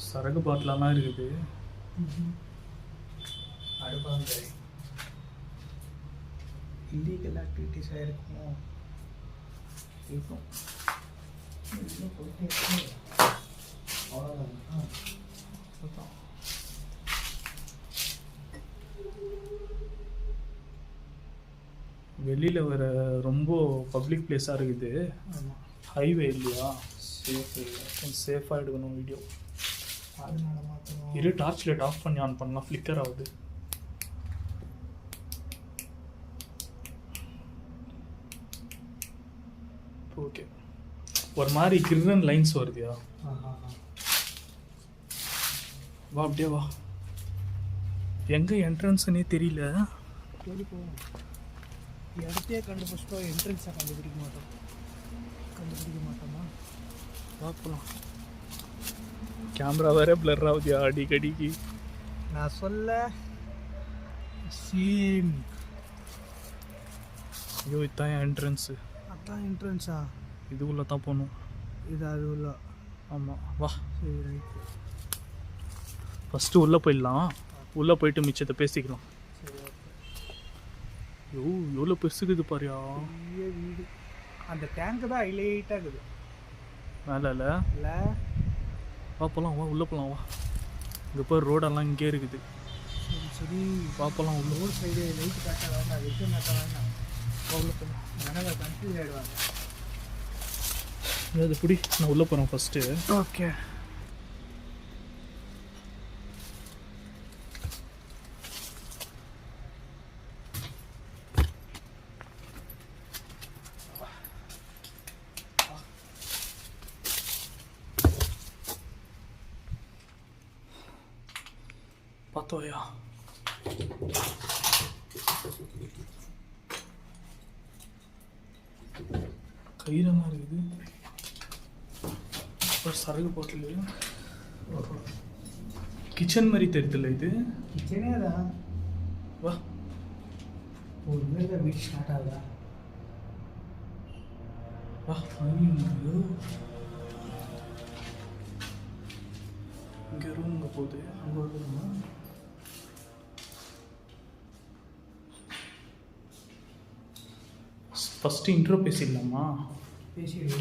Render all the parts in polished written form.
சரக்கு பாட்டிலெல்லாம் இருக்குது. அடுப்பாங்க இல்லீகல் ஆக்டிவிட்டீஸாக இருக்குமோ இருக்கும். அவ்வளோதான். வெளியில் வர ரொம்ப பப்ளிக் பிளேஸாக இருக்குது. ஆமாம், ஹைவே இல்லையா, சேஃப் இல்லை, கொஞ்சம் சேஃபாக எடுக்கணும் வீடியோ. அதனால மாற்றணும். இரு டார்ச் லைட் ஆஃப் பண்ணி ஆன் பண்ணலாம், ஃப்ளிக்கர் ஆகுது. ஓகே, ஒரு மாதிரி கிரிரன் லைன்ஸ் வருதுயா. வா அப்படியே வா. எங்கே என்ட்ரன்ஸ்னே தெரியல. தேடி போவோம். இடத்தையே கண்டுபிடிச்சிட்டோம், என்ட்ரன்ஸை கண்டுபிடிக்க மாட்டோமா? வா போகலாம். கேமரா வேற பிளர் ஆகுதியா அடிக்கடிக்கு. நான் சொல்ல சீன். ஐயோ, இதுதான் என்ட்ரன்ஸு. அதான் என்ட்ரன்ஸா? இது உள்ள தான் போகணும். இது அது உள்ள? ஆமாம். வா, சரி, ரைட்டு. ஃபஸ்ட்டு உள்ளே போயிடலாம். உள்ளே போயிட்டு மிச்சத்தை பேசிக்கலாம். சரி, ஓகே. ஐயோ, எவ்வளோ பெருசுக்குது பாரியா. பெரிய வீடு. அந்த டேங்க்கு தான் ஹைலைட்டாக இருக்குது மேலே இல்லை. வா போகலாம், வா உள்ளே போகலாம். வா, இங்கே போய் ரோடெல்லாம் இங்கே இருக்குது. சரி, வா போகலாம். உள்ள ரோட் சைடு லைட்டு காட்ட வேண்டாம், வெட்டு காட்ட வேண்டாம். உள்ள போகலாம். ஜனங்க கன்ஃபியூஸ் ஆகிடுவாங்க. அது பிடி, நான் உள்ளே போகிறேன் ஃபஸ்ட்டு. ஓகே. பார்த்தோயா, கயிறமாக இருக்குது. ஒரு சரகு பாட்டில். கிச்சன் மாதிரி தெரியுதுல்ல இது. கிச்சனே தான். வா, ஒரு மேலே வீடு ஸ்டார்ட் ஆகுதா? வா. ஐயோ, இங்கே ரூம் இங்கே போகுது. அங்கே வருமா? ஃபஸ்ட்டு இன்ட்ரோ பேசிடலாமா? பேசிடு.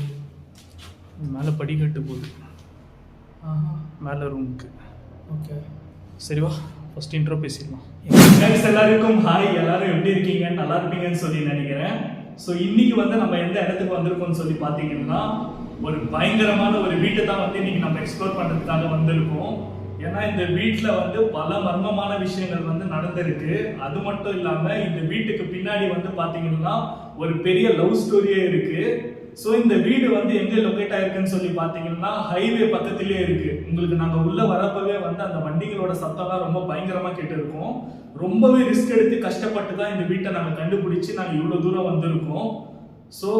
மேலே படிக்கட்டு போகுது. ஆஹா, மேலே ரூமுக்கு. ஓகே. சரி வா, ஃபஸ்ட் இன்ட்ரோ பேசிடலாம். எல்லாருக்கும் ஹாய். எல்லாரும் எப்படி இருக்கீங்க? நல்லா இருப்பீங்கன்னு சொல்லி நினைக்கிறேன். ஸோ இன்னைக்கு வந்து நம்ம எந்த இடத்துக்கு வந்திருக்கோம்னு சொல்லி பார்த்தீங்கன்னா, ஒரு பயங்கரமான ஒரு வீட்டை தான் வந்து இன்னைக்கு நம்ம எக்ஸ்ப்ளோர் பண்ணுறதுக்காக வந்திருக்கோம். ஏன்னா இந்த வீட்டில் வந்து பல மர்மமான விஷயங்கள் வந்து நடந்திருக்கு. அது மட்டும் இல்லாமல் இந்த வீட்டுக்கு பின்னாடி வந்து பார்த்தீங்கன்னா ஒரு பெரிய லவ் ஸ்டோரியே இருக்கு. ஸோ இந்த வீடு வந்து எங்கே லொக்கேட் ஆயிருக்குன்னு சொல்லி பார்த்தீங்கன்னா ஹைவே பக்கத்துலேயே இருக்கு. உங்களுக்கு நாங்கள் உள்ள வரப்பவே வந்து அந்த வண்டிகளோட சத்தம்லாம் ரொம்ப பயங்கரமாக கேட்டிருக்கோம். ரொம்பவே ரிஸ்க் எடுத்து கஷ்டப்பட்டு தான் இந்த வீட்டை நாங்கள் கண்டுபிடிச்சி நாங்கள் இவ்வளோ தூரம் வந்திருக்கோம். ஸோ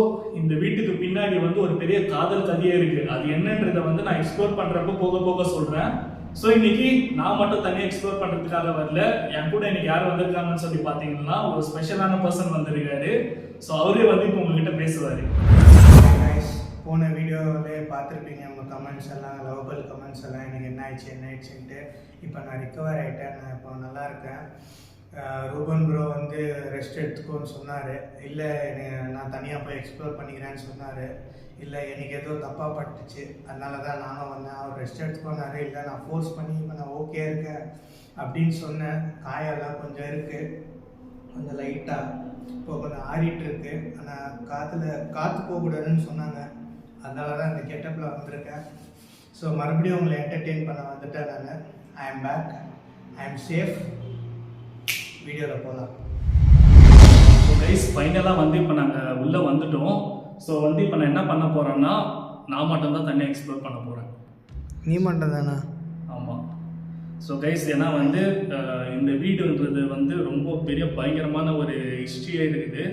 இந்த வீட்டுக்கு பின்னாடி வந்து ஒரு பெரிய காதல் கதையே இருக்கு. அது என்னன்றதை வந்து நான் எக்ஸ்ப்ளோர் பண்றப்ப போக போக சொல்றேன். ஸோ இன்னைக்கு நான் மட்டும் தனியாக எக்ஸ்ப்ளோர் பண்றதுக்காக வரல. என் கூட இன்னைக்கு யார் வந்திருக்காங்கன்னு சொல்லி பார்த்தீங்கன்னா ஒரு ஸ்பெஷலான பர்சன் வந்திருக்காரு. ஸோ அவரே வந்து இப்போ உங்ககிட்ட பேசுவாரு. போன வீடியோவிலே பார்த்துருப்பீங்க உங்கள் கமெண்ட்ஸ் எல்லாம், லவபிள் கமெண்ட்ஸ் எல்லாம். எனக்கு என்ன ஆயிடுச்சுன்ட்டு இப்போ நான் ரிக்கவர் ஆகிட்டேன். நான் இப்போ நல்லா இருக்கேன். ரூபன் ப்ரோ வந்து ரெஸ்ட் எடுத்துக்கோன்னு சொன்னார். இல்லை நான் தனியாக போய் எக்ஸ்ப்ளோர் பண்ணிக்கிறேன்னு சொன்னார். இல்லை எனக்கு ஏதோ தப்பாக பட்டுச்சு, அதனால தான் நானும் வந்தேன். அவர் ரெஸ்ட் எடுத்துக்கோனாரு. இல்லை நான் ஃபோர்ஸ் பண்ணி இப்போ நான் ஓகே இருக்கேன் அப்படின்னு சொன்னேன். காயெல்லாம் கொஞ்சம் இருக்குது, கொஞ்சம் லைட்டாக இப்போ கொஞ்சம் ஆறிட்டு இருக்கு. ஆனால் காற்று போகக்கூடாதுன்னு சொன்னாங்க. அதனால தான் இந்த கெட்டப்பில் வந்திருக்கேன். ஸோ மறுபடியும் உங்களை என்டர்டெயின் பண்ண வந்துட்டேன் நான். I am back, I am safe. வீடியோவில் போகலாம். ஸோ கைஸ், ஃபைனலாக வந்து இப்போ நாங்கள் உள்ளே வந்துட்டோம். ஸோ வந்து இப்போ நான் என்ன பண்ண போகிறேன்னா, நான் மட்டும்தான் தனியாக எக்ஸ்ப்ளோர் பண்ண போகிறேன். நீ மட்டும் தானா? ஆமாம். ஸோ கைஸ், ஏன்னா வந்து இந்த வீடுன்றது வந்து ரொம்ப பெரிய பயங்கரமான ஒரு ஹிஸ்ட்ரியே இருக்குது.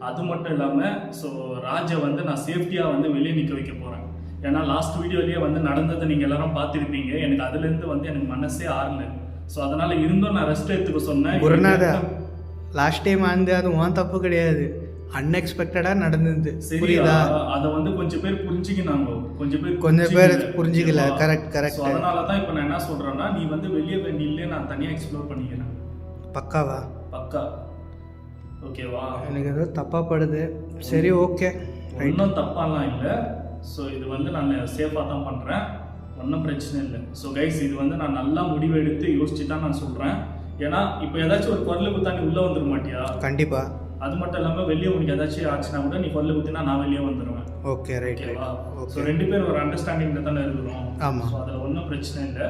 அது மட்டும் இல்லாமல் ஸோ ராஜை வந்து நான் சேஃப்டியாக வந்து வெளியே நிற்க வைக்க போகிறேன். ஏன்னா லாஸ்ட் வீடியோலேயே வந்து நடந்ததை நீங்கள் எல்லாரும் பார்த்துருப்பீங்க. எனக்கு அதுலேருந்து வந்து எனக்கு மனசே ஆறல. ஸோ அதனால் இருந்தும் நான் ரெஸ்ட் எடுத்துக்க சொன்னேன். குருநாதா, லாஸ்ட் டைம் வந்து அது உன் தப்பு கிடையாது. அன்எக்ஸ்பெக்டடாக நடந்தது. சரியா புரியுதா? அதை வந்து கொஞ்சம் பேர் புரிஞ்சுக்கினாங்க, கொஞ்சம் பேர் புரிஞ்சிக்கல. கரெக்ட். So, அதனால தான் இப்போ நான் என்ன சொல்றேன்னா, நீ வந்து வெளியே வேண்டியிலே நான் தனியாக எக்ஸ்ப்ளோர் பண்ணிக்கிறேன். பக்காவா? பக்கா. ஓகேவா? எனக்கு ஏதோ தப்பாக படுது. சரி, ஓகே. ஒன்றும் தப்பாலாம் இல்லை. ஸோ இது வந்து நான் சேஃபாக தான் பண்ணுறேன், ஒன்றும் பிரச்சனை இல்லை. ஸோ கைஸ், இது வந்து நான் நல்லா முடிவு எடுத்து யோசிச்சு தான் நான் சொல்கிறேன். ஏன்னா இப்போ ஏதாச்சும் ஒரு குரல் குத்தா நீ உள்ளே வந்துட மாட்டியா? கண்டிப்பாா. அது மட்டும் இல்லாமல் வெளியே உனக்கு ஏதாச்சும் ஆச்சுன்னா கூட நீ குரல் குத்தினா நான் வெளியே வந்துடுவேன். Okay, right. ஓகேவா? ஸோ 2 பேரும் ஒரு அண்டர்ஸ்டாண்டிங்கில் தானே இருக்கிறோம். ஆமாம். ஸோ அதில் ஒன்றும் பிரச்சனை இல்லை.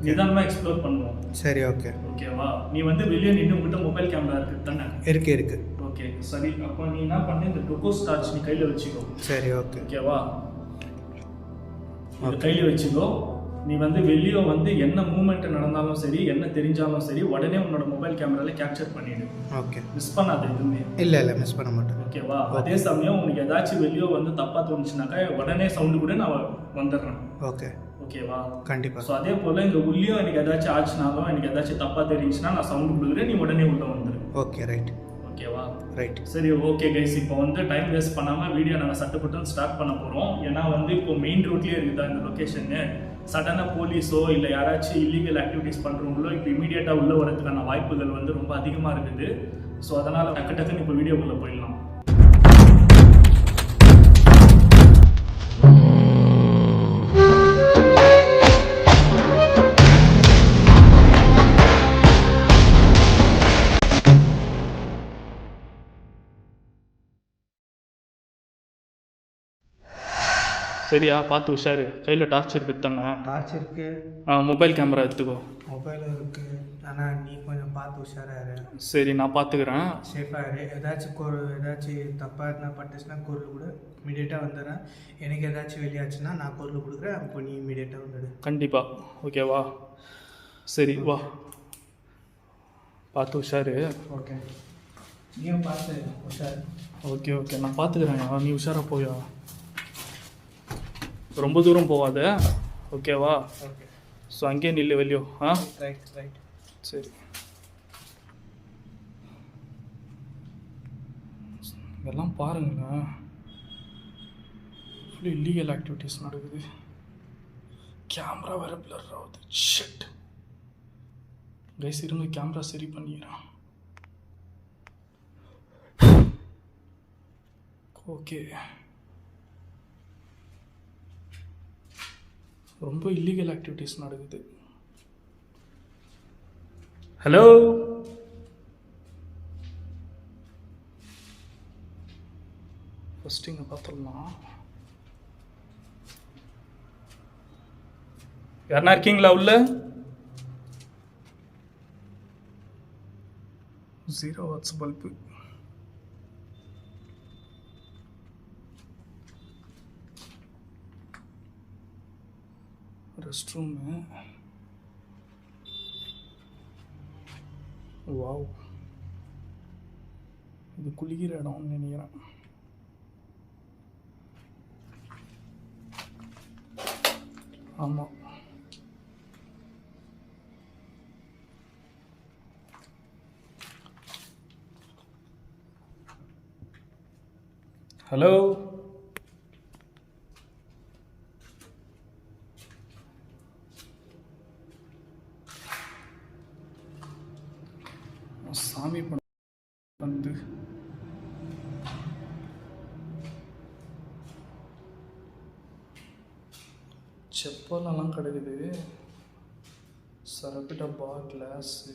நிதானமாக எக்ஸ்ப்ளோர் பண்ணுவோம். சரி, ஓகே. ஓகேவா? நீ வந்து வெளியே நின்று உங்ககிட்ட மொபைல் கேமரா இருக்குது தானே? இருக்கு. ஓகே, சரி. அப்போ நீ என்ன பண்ணு, இந்த குளுக்கோஸ் டார்ச் நீ கையில் வச்சுக்கோ. சரி, ஓகே. ஓகேவா? இது கையில் வச்சுக்கோ. நீ வந்து வெளியே வந்து என்ன மூமெண்ட் நடந்தாலும் சரி, என்ன தெரிஞ்சாலும் சரி, உடனே உன்னோட மொபைல் கேமராவில் கேப்சர் பண்ணிடு. ஓகே. மிஸ் பண்ணாத எதுவுமே. இல்லை, மிஸ் பண்ண மாட்டேன். ஓகேவா? அதே சமயம் உனக்கு ஏதாச்சும் வெளியே வந்து தப்பாக தோணுச்சுனாக்கா உடனே சவுண்டு கூட நான் வந்துடுறேன். ஓகே. ஓகேவா? கண்டிப்பாக. ஸோ அதே போல் இந்த உள்ளேயும் எனக்கு ஏதாச்சும் ஆச்சுனாலும், எனக்கு ஏதாச்சும் தப்பாக தெரிஞ்சுன்னா நான் சவுண்டு கொடுக்குறேன், நீ உடனே உள்ள வந்துடு. Okay, right. ஓகேவா? ரைட். சரி, ஓகே கைஸ். இப்போ வந்து டைம் வேஸ்ட் பண்ணாமல் வீடியோ நாங்கள் சட்டப்பட்டு ஸ்டார்ட் பண்ண போகிறோம். ஏன்னா வந்து இப்போ மெயின் ரோட்லேயே இருக்குதா இந்த லொக்கேஷனு. சடனாக போலீஸோ இல்லை யாராச்சும் இல்லீகல் ஆக்டிவிட்டீஸ் பண்ணுறவங்களோ இப்போ இமீடியட்டாக உள்ளே வரதுக்கான வாய்ப்புகள் வந்து ரொம்ப அதிகமாக இருக்குது. ஸோ அதனால் டக்குன்னு இப்போ வீடியோக்குள்ளே போயிடலாம். சரியா? பார்த்து உஷாரு. கையில் டார்ச் இருக்குது தானே? டார்ச் இருக்கு. மொபைல் கேமரா எடுத்துக்கோ. மொபைலும் இருக்கு. ஆனால் நீ கொஞ்சம் பார்த்து உஷாராரு. சரி, நான் பார்த்துக்கிறேன். சேஃபாக இரு. ஏதாச்சும் தப்பாக இருந்தால் பட்டுச்சுன்னா குரல் கூட இமீடியட்டாக வந்துடுறேன். எனக்கு ஏதாச்சும் வெளியாச்சுன்னா நான் குரல் கொடுக்குறேன், அப்போ நீ இமீடியட்டாக வந்துடு. கண்டிப்பாக. ஓகேவா? சரி, வா. பார்த்து உஷாரு. ஓகே. நீயும் பார்த்து உஷாரு. ஓகே, நான் பார்த்துக்கிறேன். நீ உஷாராக போயா, ரொம்ப தூரம் போகாத. ஓகேவா? ஓகே. ஸோ அங்கேயே நில்லு வெளியோ. ரைட். சரி. இதெல்லாம் பாருங்களேன், ஃபுல்லி இல்லீகல் ஆக்டிவிட்டீஸ் நடக்குது. கேமரா வேறு பிளர் ஆகுது. ஷிட் கைஸ், இருங்க, கேமரா சரி பண்ணிக்கிறேன். ஓகே. ரொம்ப இல்லீகல் ஆக்டிவிட்டீஸ் நடக்குது. ஹலோ, ஃபஸ்ட்டு இங்கே பார்த்துடலாம். யாருன்னா இருக்கீங்களா உள்ள? 0 watts bulb. Rest room. Wow, இது குளிக்கிற இடம்னு நினைக்கிறேன். ஆமாம். ஹலோ, சாமி வந்து செப்பலெல்லாம் கிடக்குது. சரக்கு டப்பா, கிளாஸு.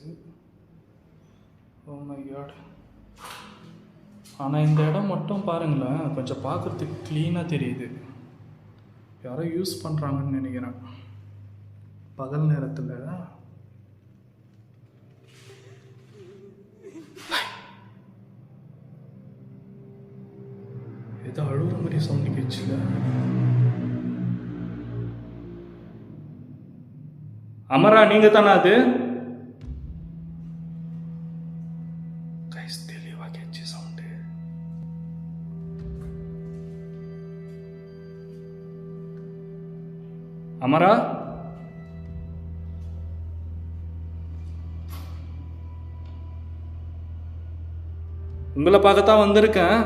Oh my God. ஆனால் இந்த இடம் மட்டும் பாருங்களேன், கொஞ்சம் பார்க்குறதுக்கு க்ளீனாக தெரியுது. யாரோ யூஸ் பண்ணுறாங்கன்னு நினைக்கிறேன் பகல் நேரத்தில். ஏதோ அழுகுற மாதிரி சவுண்டு கேச்சுல. அமரா, நீங்க தானே அது? கைஸ், தெளிவா கேச்சு சவுண்டு. அமரா, உங்களை பார்க்கத்தான் வந்திருக்கேன்.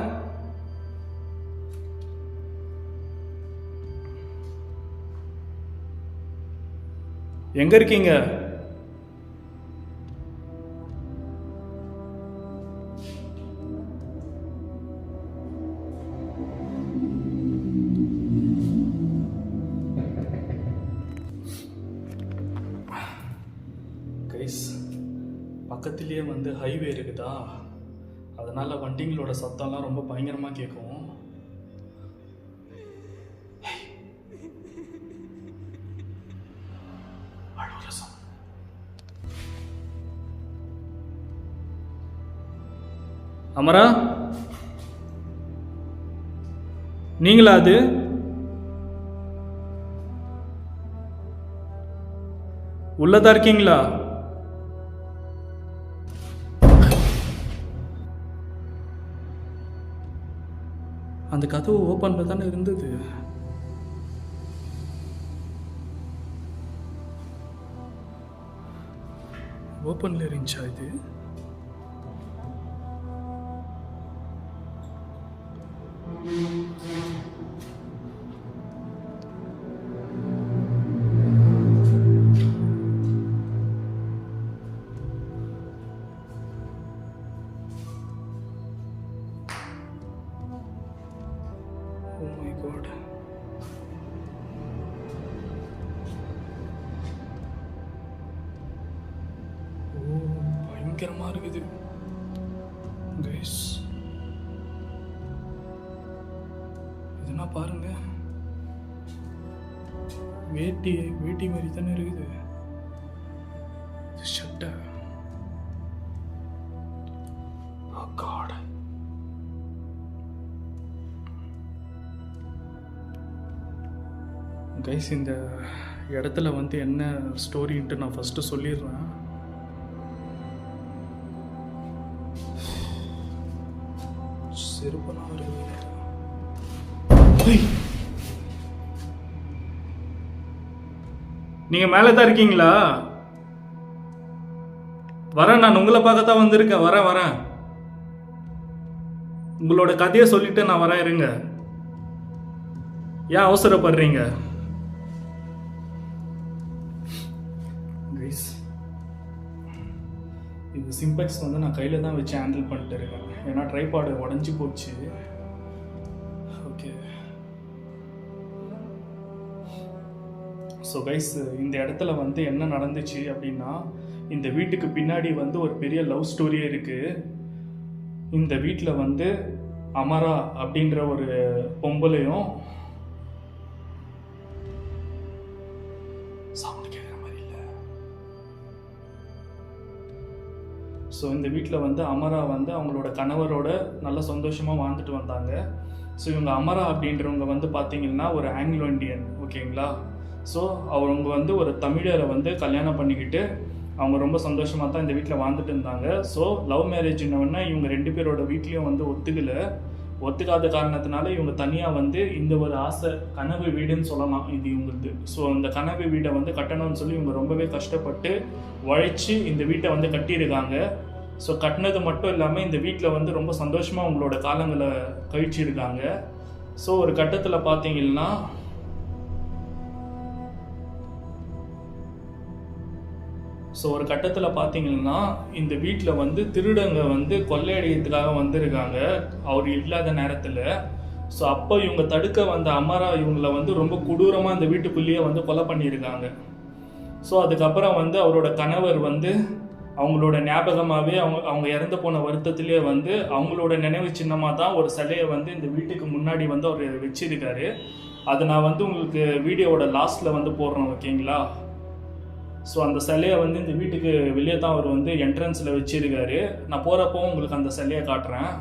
எங்க இருக்கீங்க? கைஸ், பக்கத்துலேயே வந்து ஹைவே இருக்குதா, அதனால வண்டிங்களோட சத்தம்லாம் ரொம்ப பயங்கரமாக கேட்கும். அமரா, நீங்களா அது? உள்ளதா இருக்கீங்களா? அந்த கதவு ஓப்பன்ல தானே இருந்தது. ஓப்பன்ல இருந்துச்சா இது? Oh my God. பயங்கரமா இருக்குது கைஸ். இதுனா பாருங்க, வேட்டி மாதிரி தானே இருக்குது. ஷட்ட. Oh God. கைஸ், இந்த இடத்துல வந்து என்ன ஸ்டோரின்ட்டு நான் ஃபஸ்ட்டு சொல்லிடுறேன். செருப்பெல்லாம் வருது. நீங்க மேலே தான் இருக்கீங்களா? வரேன், நான் உங்களை பார்க்கத்தான் வந்திருக்கேன். வரேன். உங்களோட கதையை சொல்லிட்டு நான் வரேன், இருங்க. ஏன் அவசரப்படுறீங்க? இது சிம்பெக்ஸ் வந்து நான் கையில் தான் வச்சு ஹேண்டில் பண்ணிட்டு இருக்கேன். ஏன்னா ட்ரைபாடு உடஞ்சி போச்சு. ஓகே. ஸோ கைஸ், இந்த இடத்துல வந்து என்ன நடந்துச்சு அப்படின்னா, இந்த வீட்டுக்கு பின்னாடி வந்து ஒரு பெரிய லவ் ஸ்டோரியே இருக்குது. இந்த வீட்டில் வந்து அமரா அப்படின்ற ஒரு பொம்பளையும், ஸோ இந்த வீட்டில் வந்து அமரா வந்து அவங்களோட கணவரோட நல்ல சந்தோஷமாக வாழ்ந்துட்டு வந்தாங்க. ஸோ இவங்க அமரா அப்படின்றவங்க வந்து பார்த்தீங்கன்னா ஒரு ஆங்கிலோ இண்டியன், ஓகேங்களா. ஸோ அவங்க வந்து ஒரு தமிழரை வந்து கல்யாணம் பண்ணிக்கிட்டு அவங்க ரொம்ப சந்தோஷமாக தான் இந்த வீட்டில் வாழ்ந்துட்டு இருந்தாங்க. ஸோ லவ் மேரேஜ்னோடனே இவங்க 2 பேரோட வீட்லேயும் வந்து ஒத்துக்காத காரணத்தினால இவங்க தனியாக வந்து இந்த ஒரு ஆசை, கனவு வீடுன்னு சொல்லலாம் இது இவங்களுக்கு. ஸோ இந்த கனவு வீடை வந்து கட்டணும்னு சொல்லி இவங்க ரொம்பவே கஷ்டப்பட்டு உழைச்சி இந்த வீட்டை வந்து கட்டியிருக்காங்க. ஸோ கட்டினது மட்டும் இல்லாமல் இந்த வீட்டில் வந்து ரொம்ப சந்தோஷமாக அவங்களோட காலங்களை கழிச்சிருக்காங்க. ஸோ ஒரு கட்டத்தில் பார்த்தீங்கன்னா இந்த வீட்டில் வந்து திருடங்க வந்து கொள்ளையடிக்கிறதுக்காக வந்திருக்காங்க அவர் இல்லாத நேரத்தில். ஸோ அப்போ இவங்க தடுக்க வந்த அமரா இவங்களை வந்து ரொம்ப கொடூரமாக இந்த வீட்டுக்குள்ளேயே வந்து கொலை பண்ணியிருக்காங்க. ஸோ அதுக்கப்புறம் வந்து அவரோட கணவர் வந்து அவங்களோட ஞாபகமாகவே அவங்க இறந்து போன வருத்தத்திலே வந்து அவங்களோட நினைவு சின்னமாக தான் ஒரு சிலையை வந்து இந்த வீட்டுக்கு முன்னாடி வந்து அவர் வச்சிருக்காரு. அதை நான் வந்து உங்களுக்கு வீடியோவோட லாஸ்ட்டில் வந்து போடுறேன், ஓகேங்களா. ஸோ அந்த சிலையை வந்து இந்த வீட்டுக்கு வெளியே தான் அவர் வந்து என்ட்ரன்ஸில் வச்சிருக்காரு. நான் போகிறப்போ உங்களுக்கு அந்த சிலையை காட்டுறேன்.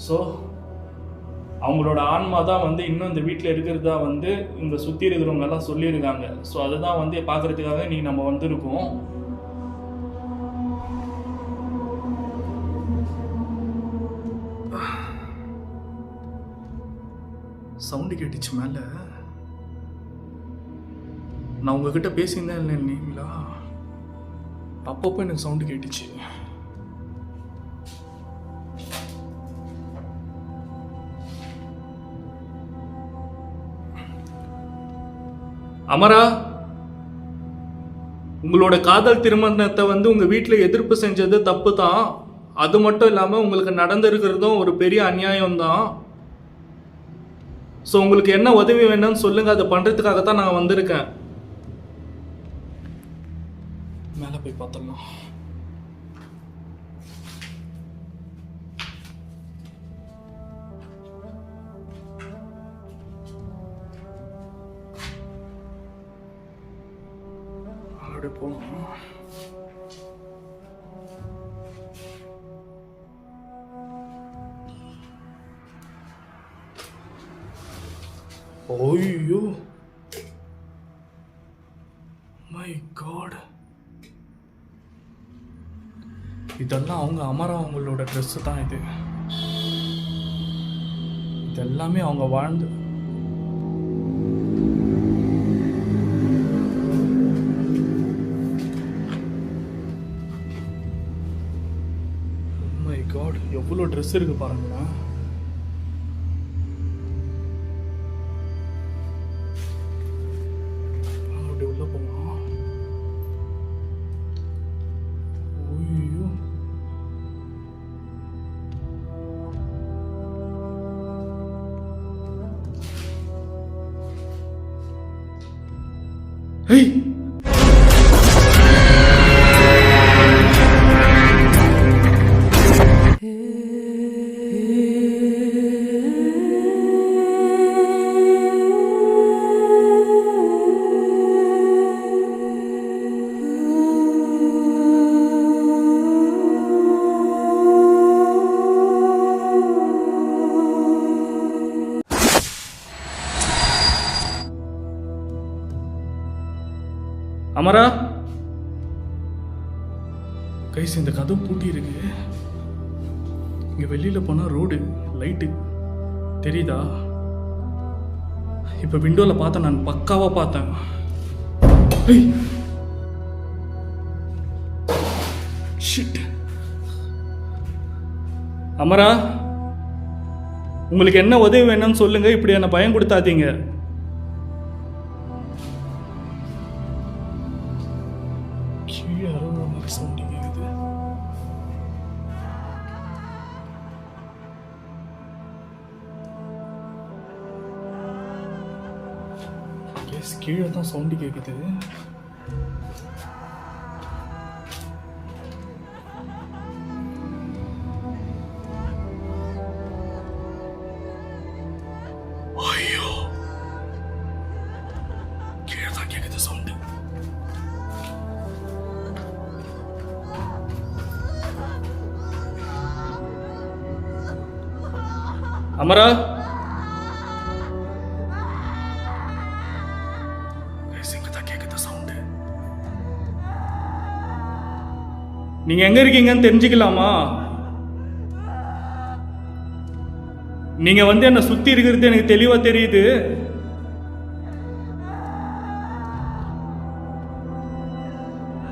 ஸோ அவங்களோட ஆன்மா தான் வந்து இன்னும் இந்த வீட்டில் இருக்கிறதா வந்து இங்கே சுற்றி இருக்கிறவங்கெல்லாம் சொல்லியிருக்காங்க. ஸோ அதுதான் வந்து பார்க்குறதுக்காக இன்னைக்கு நம்ம வந்திருக்கோம். சவுண்டு கேட்டுச்சு மேலே. நான் உங்ககிட்ட பேசியிருந்தேன் இல்லைங்களா, அப்பப்போ எனக்கு சவுண்டு கேட்டுச்சு. அமரா, உங்களோட காதல் திருமணத்தை வந்து உங்கள் வீட்டில் எதிர்ப்பு செஞ்சது தப்பு தான். அது மட்டும் இல்லாமல் உங்களுக்கு நடந்திருக்கிறதும் ஒரு பெரிய அநியாயம் தான். ஸோ உங்களுக்கு என்ன உதவி வேணும்னு சொல்லுங்கள், அதை பண்ணுறதுக்காக தான் நான் வந்திருக்கேன். மேலே போய் பார்த்துடலாம். அப்படி போகலாம். ஓய்யோ மை காட், இதெல்லாம் அவங்க அமரா அவங்களோட ட்ரெஸ்ஸு தான். இதெல்லாமே அவங்க வாழ்ந்து மை காட், எவ்வளோ ட்ரெஸ் இருக்கு பாருங்களேன். அப்படி உள்ள போகலாம். ஓய்யோ ஹேய், அமரா கைஸ், இந்த கதவு பூட்டி இருக்கு. இங்க வெளியில போனா ரோடு லைட்டு தெரியுதா? இப்ப விண்டோல பார்த்தேன், நான் பக்காவா பார்த்தேன். ஏய், ஷிட். அமரா, உங்களுக்கு என்ன உதவி வேணும்னு சொல்லுங்க, இப்படி என்ன பயம் கொடுத்தாதீங்க. கீழே தான் சவுண்டு கேட்குது. ஐயோ, கீழே தான் கேட்குது சவுண்டு. அமரா, நீங்க எங்க இருக்கீங்கன்னு தெரிஞ்சுக்கலாமா? நீங்க வந்து என்ன சுத்தி இருக்கிறது எனக்கு தெளிவா தெரியுது.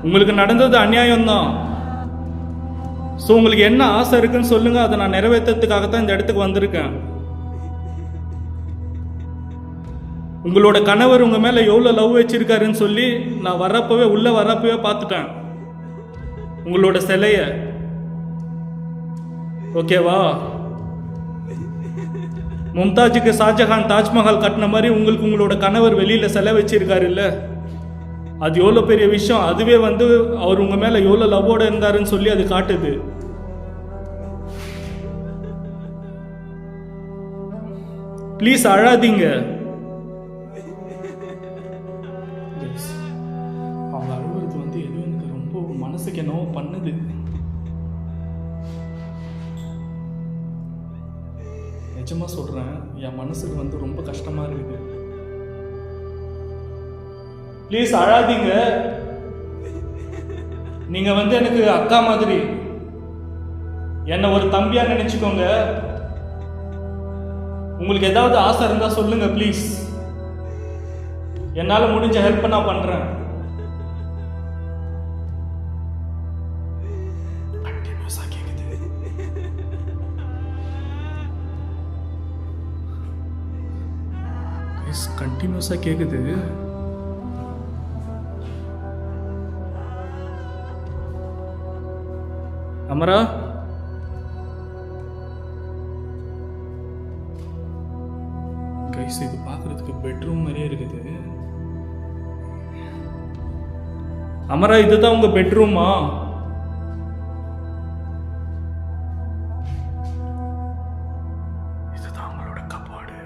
உங்களுக்கு நடந்தது அநியாயம் தான். ஸோ உங்களுக்கு என்ன ஆசை இருக்குன்னு சொல்லுங்க, அதை நான் நிறைவேற்றத்துக்காக தான் இந்த இடத்துக்கு வந்திருக்கேன். உங்களோட கணவர் உங்க மேல எவ்வளவு லவ் வச்சிருக்காருன்னு சொல்லி நான் உள்ள வரப்பவே பார்த்துட்டேன் உங்களோட சிலைய. ஓகேவா? மும்தாஜுக்கு ஷாஜஹான் தாஜ்மஹால் கட்டின மாதிரி உங்களுக்கு உங்களோட கணவர் வெளியில சிலை வச்சிருக்காரு இல்ல, அது எவ்வளோ பெரிய விஷயம். அதுவே வந்து அவர் உங்க மேல எவ்வளோ லவ்வோட இருந்தாருன்னு சொல்லி அது காட்டுது. ப்ளீஸ் அழாதீங்க. அவங்க அழுவுறது வந்து எதுவும் எனக்கு ரொம்ப மனசுக்கு என்னவோ பண்ணுது. நிஜமா சொல்றேன், என் மனசுக்கு வந்து ரொம்ப கஷ்டமா இருக்குது. ப்ளீஸ் அழாதீங்க. நீங்க வந்து எனக்கு அக்கா மாதிரி, என்ன ஒரு தம்பியா நினைச்சுக்கோங்க. உங்களுக்கு ஏதாவது ஆசை இருந்தா சொல்லுங்க ப்ளீஸ். என்னால முடிஞ்ச ஹெல்ப் நான் பண்றேன். கண்டினியூஸா கேக்குது. அமரா, கைஸ் இது பார்க்கறதுக்கு பெட்ரூம் மாதிரியே இருக்குது. அமரா, இதுதான் உங்க பெட்ரூமா? இதுதான் உங்களோட கபாடு.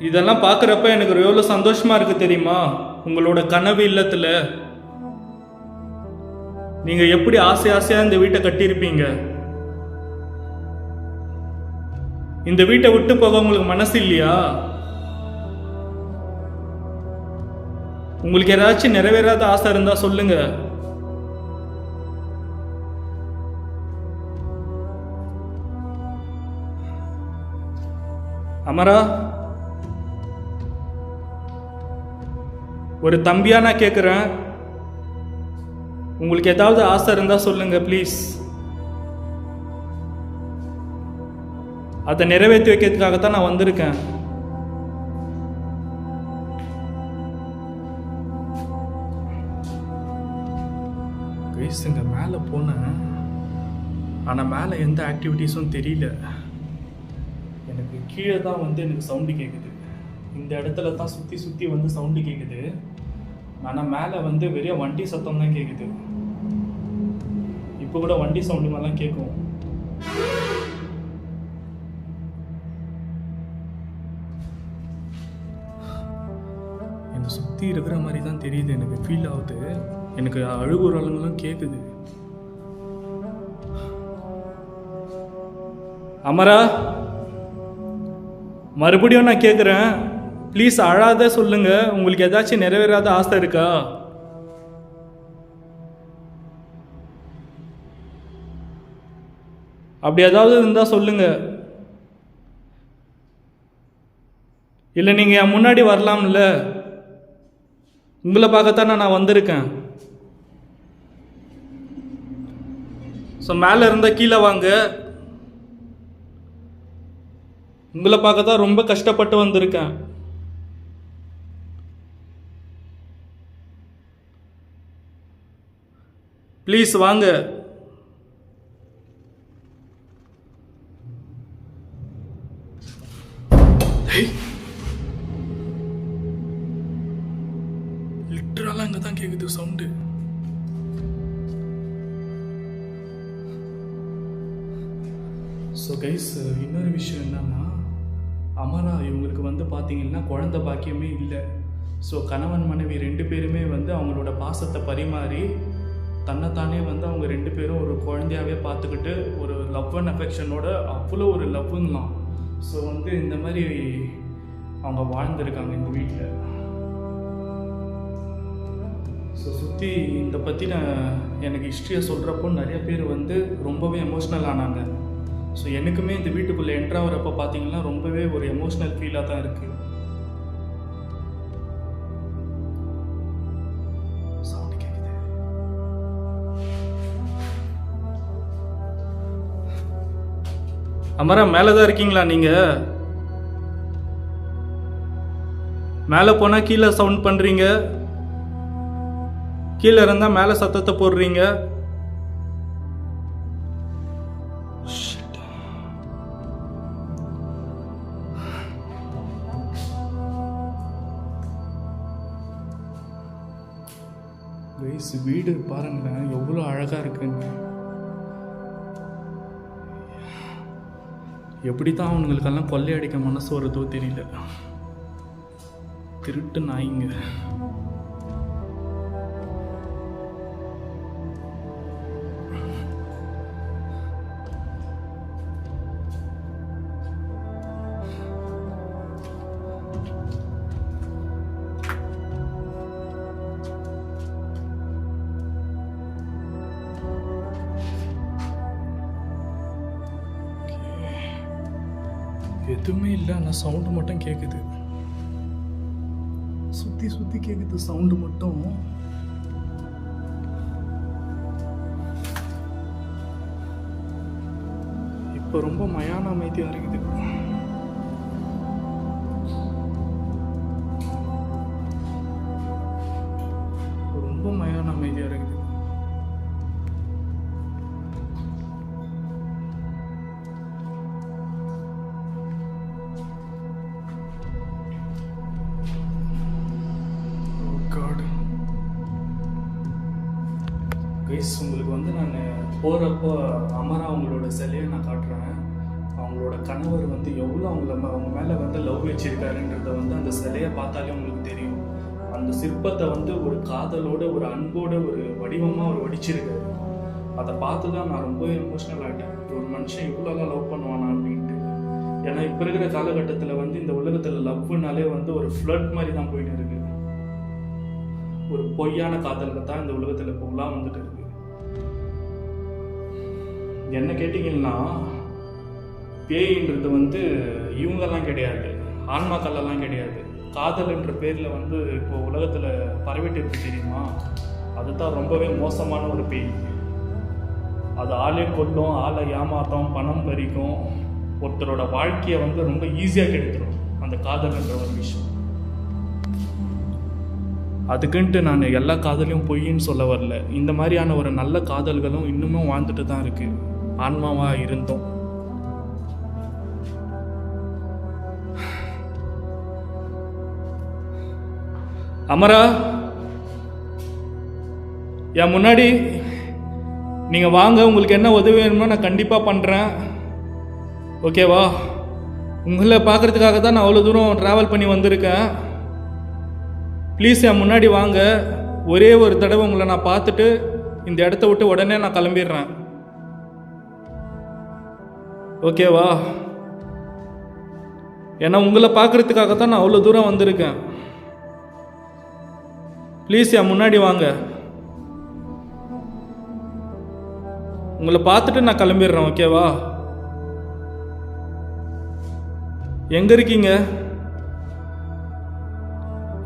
இதெல்லாம் பார்க்குறப்ப எனக்கு எவ்வளோ சந்தோஷமா இருக்கு தெரியுமா? உங்களோட கனவு இல்லத்துல நீங்க எப்படி ஆசை ஆசையா இந்த வீட்டை கட்டியிருப்பீங்க. இந்த வீட்டை விட்டு போக உங்களுக்கு மனசு இல்லையா? உங்களுக்கு ஏதாச்சும் நிறைவேறாத ஆசை இருந்தா சொல்லுங்க. அமரா, ஒரு தம்பியா நான் கேட்குறேன், உங்களுக்கு ஏதாவது ஆசை இருந்தா சொல்லுங்க ப்ளீஸ். அதை நிறைவேற்றி வைக்கிறதுக்காகத்தான் நான் வந்திருக்கேன். இங்க மேலே போனேன், ஆனால் மேலே எந்த ஆக்டிவிட்டீஸும் தெரியல. எனக்கு கீழே தான் எனக்கு சவுண்டு கேட்குது. இந்த இடத்துல தான் சுற்றி சுற்றி சவுண்டு கேட்குது. ஆனால் மேலே வெறும் வண்டி சத்தம் தான் கேட்குது. இப்போ கூட வண்டி சவுண்டு மாதிரிலாம் கேட்கும். என்னை சுற்றி இருக்கிற மாதிரி தான் தெரியுது, எனக்கு ஃபீல் ஆகுது. எனக்கு அழுகுறவங்களும் கேட்குது. அமரா, மறுபடியும் நான் கேட்குறேன், ப்ளீஸ் அழாத சொல்லுங்க. உங்களுக்கு ஏதாச்சும் நிறைவேறாத ஆசை இருக்கா? அப்படி ஏதாவது இருந்தால் சொல்லுங்க. இல்லை நீங்கள் என் முன்னாடி வரலாம்ல, உங்களை பார்க்கத்தானே நான் வந்திருக்கேன். ஸோ மேலே இருந்தால் கீழே வாங்க. உங்களை பார்க்க தான் ரொம்ப கஷ்டப்பட்டு வந்திருக்கேன். ப்ளீஸ் வாங்க. லிட்டரலாக இங்கே தான் கேட்குது சவுண்டு. ஸோ கைஸ், இன்னொரு விஷயம் என்னன்னா, அமரா இவங்களுக்கு பார்த்தீங்கன்னா குழந்தை பாக்கியமே இல்லை. ஸோ கணவன் மனைவி 2 பேருமே அவங்களோட பாசத்தை பரிமாறி தன்னைத்தானே அவங்க 2 பேரும் ஒரு குழந்தையாகவே பார்த்துக்கிட்டு ஒரு லவ் அண்ட் அஃபெக்ஷனோட அவ்வளோ ஒரு லவ்ங்களாம். ஸோ இந்த மாதிரி அவங்க வாழ்ந்துருக்காங்க இந்த வீட்டில். ஸோ சுற்றி இந்த பற்றின எனக்கு ஹிஸ்ட்ரியை சொல்கிறப்போ நிறைய பேர் ரொம்பவே எமோஷ்னல் ஆனாங்க. ஸோ எனக்குமே இந்த வீட்டுக்குள்ளே என்ட்ராகிறப்ப பார்த்தீங்கன்னா ரொம்பவே ஒரு எமோஷ்னல் ஃபீலாக தான் இருக்குது. சவுண்ட் கேட்குது. அமரா, மேலே தான் இருக்கீங்களா நீங்கள்? மேலே போனால் கீழே சவுண்ட் பண்ணுறீங்க, கீழே இருந்தால் மேலே சத்தத்தை போடுறீங்க. வீடு பாருங்களேன் எவ்வளோ அழகாக இருக்குங்க. எப்படி தான் அவனுங்களுக்கெல்லாம் கொள்ளையடிக்க மனசு வருதோ தெரியல. திருட்டு நாய்ங்க. எதுவுமே இல்லை, ஆனால் சவுண்டு மட்டும் கேட்குது. சுற்றி சுற்றி கேட்குது சவுண்டு மட்டும். இப்போ ரொம்ப மயான அமைதியாக இருக்குது. கைஸ் உங்களுக்கு வந்து நான் போகிறப்போ அமரா அவங்களோட சிலையை நான் காட்டுறேன். அவங்களோட கணவர் வந்து எவ்வளோ அவங்க மேலே வந்து லவ் வச்சிருக்காருன்றத வந்து அந்த சிலையை பார்த்தாலே உங்களுக்கு தெரியும். அந்த சிற்பத்தை வந்து ஒரு காதலோட ஒரு அன்போட ஒரு வடிவமாக அவர் வடிச்சிருக்காரு. அதை பார்த்து தான் நான் ரொம்ப எமோஷ்னல் ஆகிட்டேன். ஒரு மனுஷன் இவ்வளோலாம் லவ் பண்ணுவானா அப்படின்ட்டு. ஏன்னா இப்போ இருக்கிற காலகட்டத்தில் வந்து இந்த உலகத்தில் லவ்னாலே வந்து ஒரு ஃப்ளட் மாதிரி தான் போயிட்டு இருக்கு. ஒரு பொய்யான காதலில் தான் இந்த உலகத்தில் இப்போ உலா வந்துட்டு இருக்கு. என்ன கேட்டிங்கன்னா பேயின்றது வந்து இவங்கெல்லாம் கிடையாது, ஆன்மாக்கள்லாம் கிடையாது. காதல்ன்ற பேரில் வந்து இப்போ உலகத்தில் பரவிட்டு இருக்கு தெரியுமா? அதுதான் ரொம்பவே மோசமான ஒரு பேய். அது ஆளே கொல்லும், ஆளை ஏமாத்தம், பணம் பறிக்கும், ஒருத்தரோட வாழ்க்கையை வந்து ரொம்ப ஈஸியாக கெடுத்துடும் அந்த காதல்ன்ற ஒரு விஷயம். அதுக்குன்ட்டு நான் எல்லா காதலையும் பொய்ன்னு சொல்ல வரல. இந்த மாதிரியான ஒரு நல்ல காதல்களும் இன்னமும் வாழ்ந்துட்டு தான் இருக்கு, ஆன்மாவாக இருந்தோம். அமரா, என் முன்னாடி நீங்கள் வாங்க, உங்களுக்கு என்ன உதவி வேணுமோ நான் கண்டிப்பாக பண்ணுறேன், ஓகேவா? உங்களை பார்க்குறதுக்காக தான் நான் அவ்வளோ தூரம் ட்ராவல் பண்ணி வந்திருக்கேன். ப்ளீஸ் என் முன்னாடி வாங்க. ஒரே ஒரு தடவை உங்களை நான் பார்த்துட்டு இந்த இடத்த விட்டு உடனே நான் கிளம்பிடுறேன், ஓகேவா? ஏன்னா உங்களை பார்க்குறதுக்காக தான் நான் அவ்வளோ தூரம் வந்திருக்கேன். ப்ளீஸ் என் முன்னாடி வாங்க. உங்களை பார்த்துட்டு நான் கிளம்பிடுறேன், ஓகேவா? எங்க இருக்கீங்க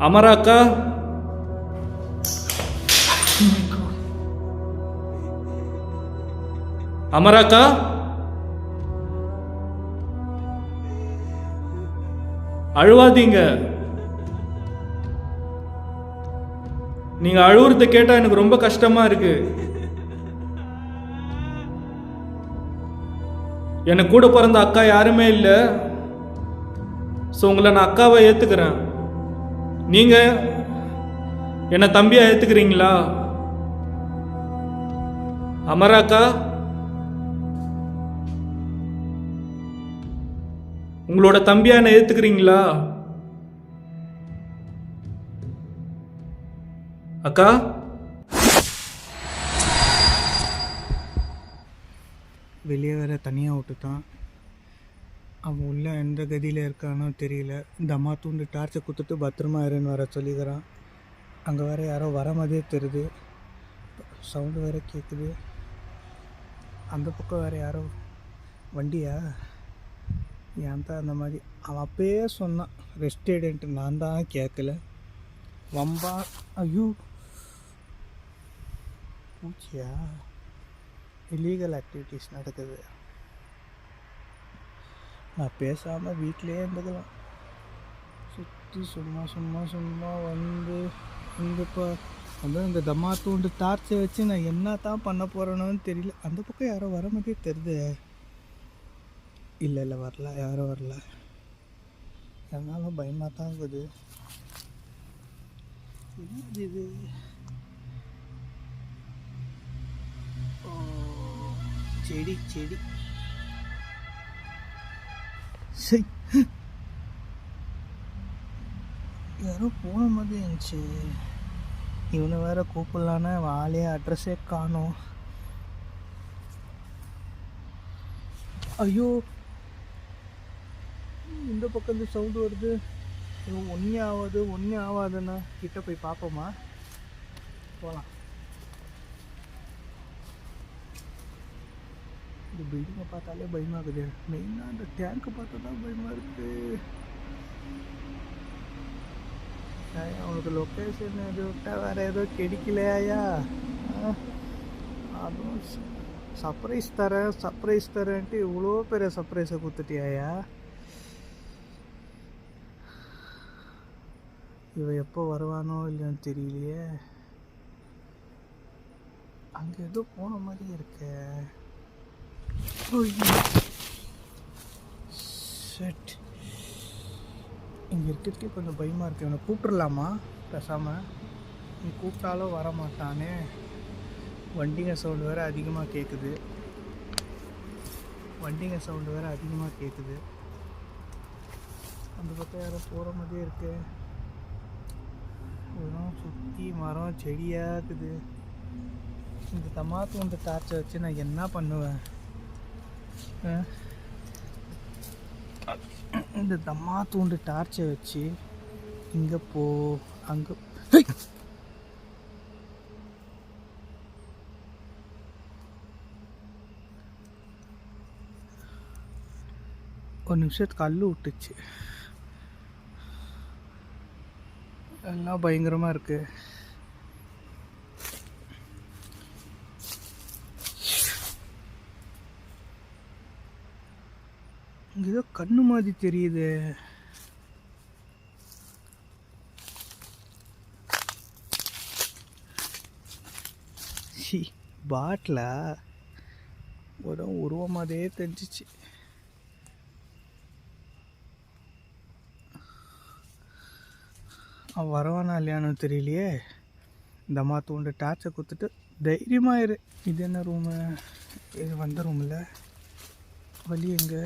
அமராக்கா? அமராக்கா, அழுவாதீங்க. நீங்க அழுவுறத கேட்டா எனக்கு ரொம்ப கஷ்டமா இருக்கு. எனக்கு கூட பிறந்த அக்கா யாருமே இல்லை. ஸோ உங்களை நான் அக்காவை ஏற்றுக்கிறேன். நீங்கள் என்னை தம்பியா ஏற்றுக்கிறீங்களா? அமராக்கா, உங்களோட தம்பியா என்னை ஏற்றுக்கிறீங்களா? அக்கா, வெளியே வேற தனியாக விட்டுட்டான். அவன் உள்ள எந்த கதியில் இருக்கானோ தெரியல. இந்த அம்மா தூண்டு டார்ச்சை கொடுத்துட்டு பத்திரமா இருன்னு வர சொல்லிக்கிறான். அங்கே வேற யாரோ வர மாதிரியே தெரியுது, சவுண்டு வேற கேட்குது. அந்த பக்கம் வேற யாரோ வண்டியா? ஏன் தான் அந்த மாதிரி அவன் அப்பயே சொன்னான் ரெஸ்ட் எடுன்ட்டு. நான் தான் கேட்கல. வம்பா. ஐயோ பூச்சியா? இல்லீகல் ஆக்டிவிட்டீஸ் நடக்குது. நான் பேசாமல் வீட்டிலே இருந்துக்கலாம். சுற்றி சும்மா சும்மா சும்மா வந்து இங்கேப்போ வந்து இந்த தம்மா தூண்டு டார்ச்சை வச்சு நான் என்ன தான் பண்ண போகிறேன்னு தெரியல. அந்த பக்கம் யாரோ வர மாதிரியே தெரியுது. இல்லை வரல, யாரும் வரல. என்னாலும் பயமாக தான் இருக்குது. இது ஓ செடி செடி. சரி, யாரோ போன மாதிரி இருந்துச்சு. இவனை வேற கூப்பிடலான்னு ஆளே அட்ரஸே காணோம். ஐயோ, இந்த பக்கம் இந்த சவுண்டு வருது. ஒன்றே ஆகாதுன்னா கிட்ட போய் பார்ப்போமா? போகலாம். இந்த பில்டிங்கை பார்த்தாலே பயமாகுது. மெயினாக அந்த டேங்கை பார்த்தா தான் பயமாக இருக்குது. அவனுக்கு லொக்கேஷன் எது விட்டால் வேறு ஏதோ கிடைக்கலையா? அதுவும் சர்ப்ரைஸ் தரேன்ட்டு இவ்வளோ பெரிய சர்ப்ரைஸை கொடுத்துட்டியாயா? இவன் எப்போ வருவானோ இல்லைன்னு தெரியலையே. அங்கே ஏதோ போன மாதிரி இருக்க. ஷட், இங்கே இருக்கிறதுக்கே கொஞ்சம் பயமாக இருக்கு. இவனை கூப்பிட்றலாமா பேசாமல்? நீ கூப்பிட்டாலும் வரமாட்டானே. வண்டிங்க சவுண்டு வேறு அதிகமாக கேட்குது. அந்த பக்கம் யாரோ போகிற மாதிரியே இருக்கு. இதெல்லாம் சுற்றி மரம் செடியாக இருக்குது. இந்த தமாத்து டார்ச்சை வச்சு நான் என்ன பண்ணுவேன்? இந்த தம்மாத்தூண்டு டார்ச்சை வச்சு இங்கே போ அங்கே ஒரு நிமிஷத்துக்கு கல் விட்டுச்சு. எல்லாம் பயங்கரமாக இருக்கு. இங்கே ஏதோ கண்ணு மாதிரி தெரியுது. பாட்டில் உருவம் மாதிரியே தெரிஞ்சிச்சு. அவன் வரவானா இல்லையானு தெரியலையே. இந்த மாத்தூண்டு டார்ச்சை கொடுத்துட்டு தைரியமாயிரு. இது என்ன ரூமு? இது வந்த ரூமில் வழி எங்கே?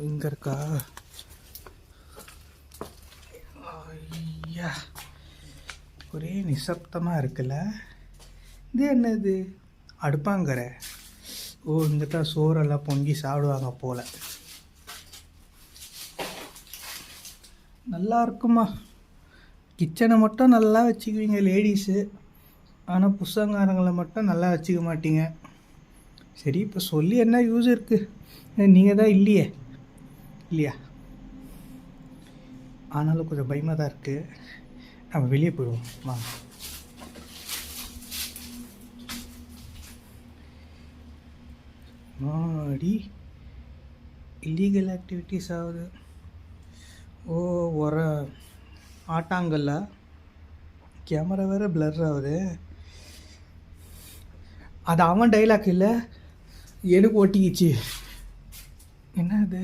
இங்கே இருக்கா? ஐயா, ஒரே நிசப்தமாக இருக்குல்ல. இது என்னது? அடுப்பாங்கரை. ஓ, இங்கே தான் சோறெல்லாம் பொங்கி சாப்பிடுவாங்க போல். நல்லா இருக்குமா? கிச்சனை மட்டும் நல்லா வச்சுக்குவீங்க லேடிஸு, ஆனால் புருஷங்காரங்களை மட்டும் நல்லா வச்சுக்க மாட்டீங்க. சரி, இப்போ சொல்லி என்ன யூஸ் இருக்குது? நீங்கள் தான் இல்லையா? ஆனாலும் கொஞ்சம் பயமாக தான் இருக்குது. நம்ம வெளியே போயிடுவோம் வாங்க. மாடி இல்லீகல் ஆக்டிவிட்டீஸ் ஆகுது. ஓ, ஒரு ஆட்டாங்கல்ல கேமரா வேறு பிளர் ஆகுது. அது அவன் டைலாக் இல்லை, எனக்கு ஒட்டிக்கிச்சு. என்ன அது?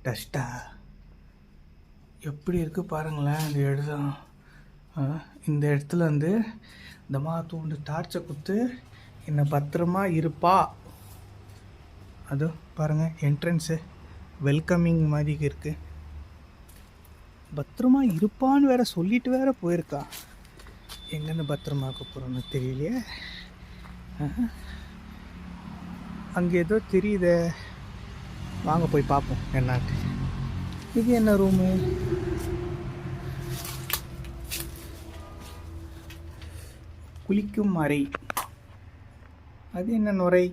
டஸ்டா எப்படி இருக்குது பாருங்களேன். இந்த இடம், இந்த இடத்துல வந்து இந்த மாத்தூண்டு டார்ச்சை குத்து என்னை பத்திரமா இருப்பா. அதோ பாருங்கள், என்ட்ரன்ஸு வெல்கமிங் மாதிரி இருக்குது. பத்திரமா இருப்பான்னு வேற சொல்லிட்டு வேற போயிருக்கா. எங்கேருந்து பத்திரமாக்க போகிறோன்னு தெரியலையே. அங்கே ஏதோ தெரியுதே, வாங்க போய் பார்ப்போம் என்னான்ட்டு. இது என்ன ரூமு? குளிக்கும் அறை. அது என்ன நுரை?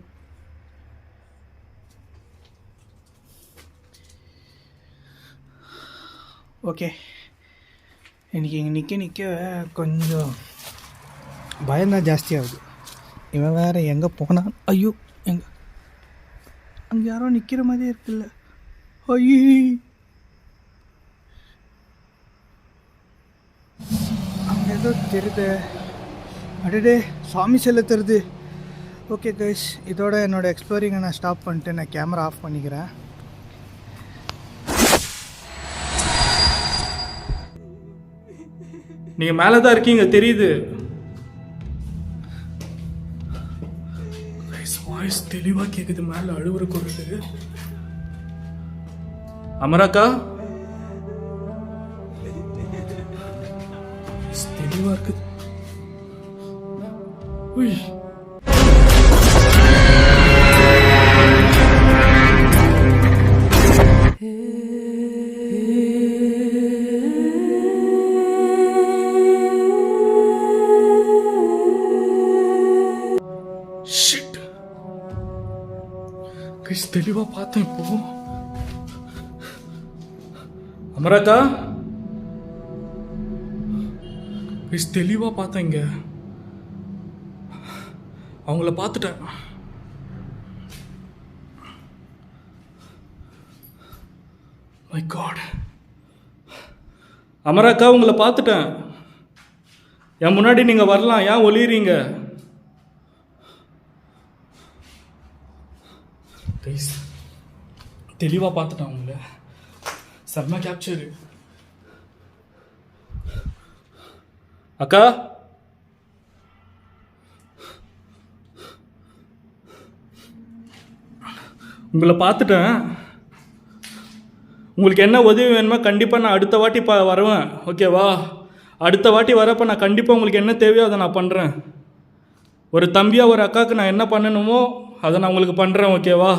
ஓகே, இன்றைக்கி இங்கே நிற்க கொஞ்சம் பயம்தான் ஜாஸ்தியாகுது. இவன் வேறு எங்கே போனான்? ஐயோ, எங்கே? அங்கே யாரோ நிற்கிற மாதிரியே இருக்குல்ல. ஐயோ, அங்கே ஏதோ தெரியுது. அடடே, சாமி செல்ல தருது. ஓகே கைஸ், இதோட என்னோடய எக்ஸ்ப்ளோரிங்கை நான் ஸ்டாப் பண்ணிட்டு நான் கேமரா ஆஃப் பண்ணிக்கிறேன். நீங்கள் மேலே தான் இருக்கீங்க, தெரியுது. வாய்ஸ் தெளிவாக கேட்குது, மேலே அழுவுற குரல். அமராக்கா, தெளிவாக இருக்குது. உய், தெளிவா பார்த்தேன் இப்போ. அமராக்கா, தெளிவா பார்த்தேன். இங்க அவங்கள பார்த்துட்டேன். மை காட், அமராக்கா, உங்களை பார்த்துட்டேன். என் முன்னாடி நீங்க வரலாம், ஏன் ஒளியறீங்க? தெளிவாக பார்த்துட்டான் உங்களை. செம்ம கேப்சரு. அக்கா, உங்களை பார்த்துட்டேன். உங்களுக்கு என்ன உதவி வேணுமோ கண்டிப்பாக நான் அடுத்த வாட்டி வருவேன், ஓகேவா? அடுத்த வாட்டி வரப்போ நான் கண்டிப்பாக உங்களுக்கு என்ன தேவையோ அதை நான் பண்ணுறேன். ஒரு தம்பியாக ஒரு அக்காவுக்கு நான் என்ன பண்ணணுமோ அதை நான் உங்களுக்கு பண்ணுறேன், ஓகேவா?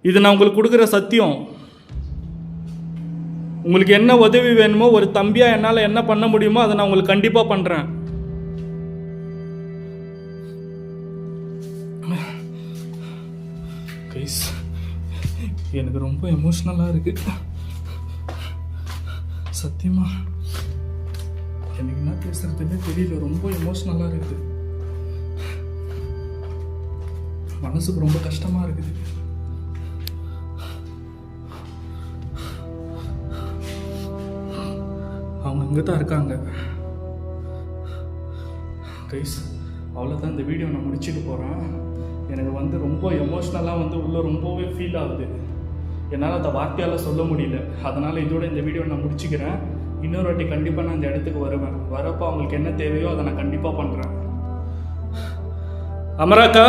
இது நான் உங்களுக்கு கொடுக்குற சத்தியம். உங்களுக்கு என்ன உதவி வேணுமோ ஒரு தம்பியாக என்னால் என்ன பண்ண முடியுமோ அதை நான் உங்களுக்கு கண்டிப்பாக பண்ணுறேன். கைஸ், எனக்கு ரொம்ப எமோஷ்னலாக இருக்குது சத்தியமா. எனக்கு என்ன பேசுறதுன்னே தெரியல, ரொம்ப எமோஷ்னலாக இருக்குது. மனசுக்கு ரொம்ப கஷ்டமாக இருக்குது. அவங்க அங்கே தான் இருக்காங்க. கைஸ், அவ்வளோதான், இந்த வீடியோ நான் முடிச்சுட்டு போகிறேன். எனக்கு வந்து ரொம்ப எமோஷ்னலாக வந்து உள்ளே ரொம்பவே ஃபீல் ஆகுது. என்னால் அந்த வார்த்தையால் சொல்ல முடியல. அதனால் இதோட இந்த வீடியோ நான் முடிச்சுக்கிறேன். இன்னொரு வாட்டி கண்டிப்பாக நான் இந்த இடத்துக்கு வருவேன். வரப்போ அவங்களுக்கு என்ன தேவையோ அதை நான் கண்டிப்பாக பண்ணுறேன். அமராக்கா,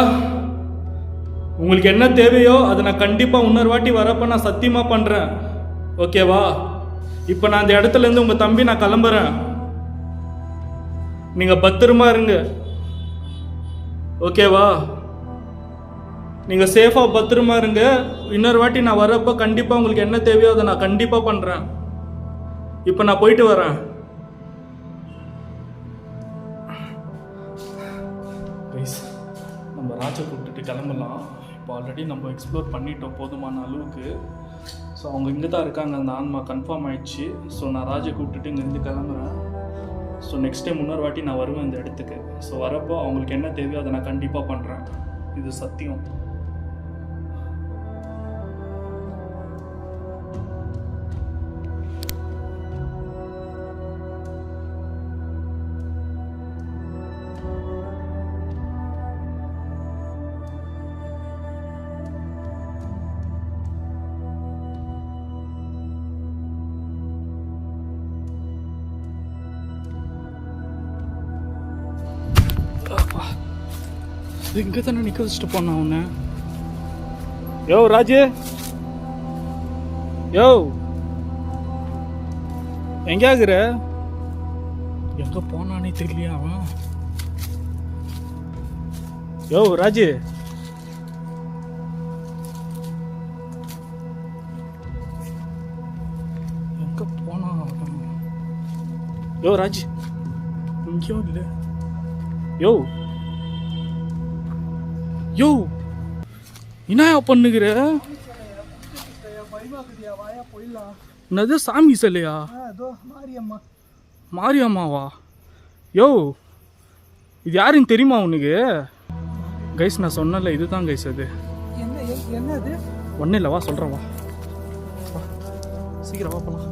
உங்களுக்கு என்ன தேவையோ அதை நான் கண்டிப்பாக இன்னொரு வாட்டி வரப்போ நான் சத்தியமாக பண்ணுறேன், ஓகேவா? இப்போ நான் அந்த இடத்துலேருந்து உங்கள் தம்பி நான் கிளம்புறேன். நீங்கள் பத்திரமா இருங்க, ஓகேவா? நீங்கள் சேஃபாக பத்திரமா இருங்க. இன்னொரு வாட்டி நான் வரப்போ கண்டிப்பாக உங்களுக்கு என்ன தேவையோ அதை நான் கண்டிப்பாக பண்ணுறேன். இப்போ நான் போயிட்டு வரேன். கைஸ், நம்ம ராஜை கூப்பிட்டுட்டு கிளம்பலாம். இப்போ ஆல்ரெடி நம்ம எக்ஸ்ப்ளோர் பண்ணிட்டோம் போதுமான அளவுக்கு. ஸோ அவங்க இங்கே தான் இருக்காங்க, அந்த ஆன்மா கன்ஃபார்ம் ஆயிடுச்சு. ஸோ நான் ராஜை கூப்பிட்டுட்டு இங்கேருந்து கிளம்புறேன். ஸோ நெக்ஸ்ட் டைம் இன்னொரு வாட்டி நான் வருவேன் இந்த இடத்துக்கு. ஸோ வரப்போ அவங்களுக்கு என்ன தேவையோ அதை நான் கண்டிப்பாக பண்ணுறேன். இது சத்தியம். இங்கே தானே நிற்க வச்சுட்டு போனான் அவனை. யோ ராஜு, யோ எங்கே ஆகுற? எங்கே போனானே தெரியலையா அவன்? யோ ராஜு, எங்கே போனான் அவன்? யோ ராஜு, இங்கேயும் இல்லை. யோ யோ, என்ன பண்ணுகிற? என்னது சாமி சிலையா? மாரியம்மாவா? யோ, இது யாருன்னு தெரியுமா உனக்கு? கைஸ், நான் சொன்னல, இதுதான் கைஸ். அது என்னது? ஒன்றும் இல்லை, வா சொல்கிறேன், வா சீக்கிரம் வா போலாம்.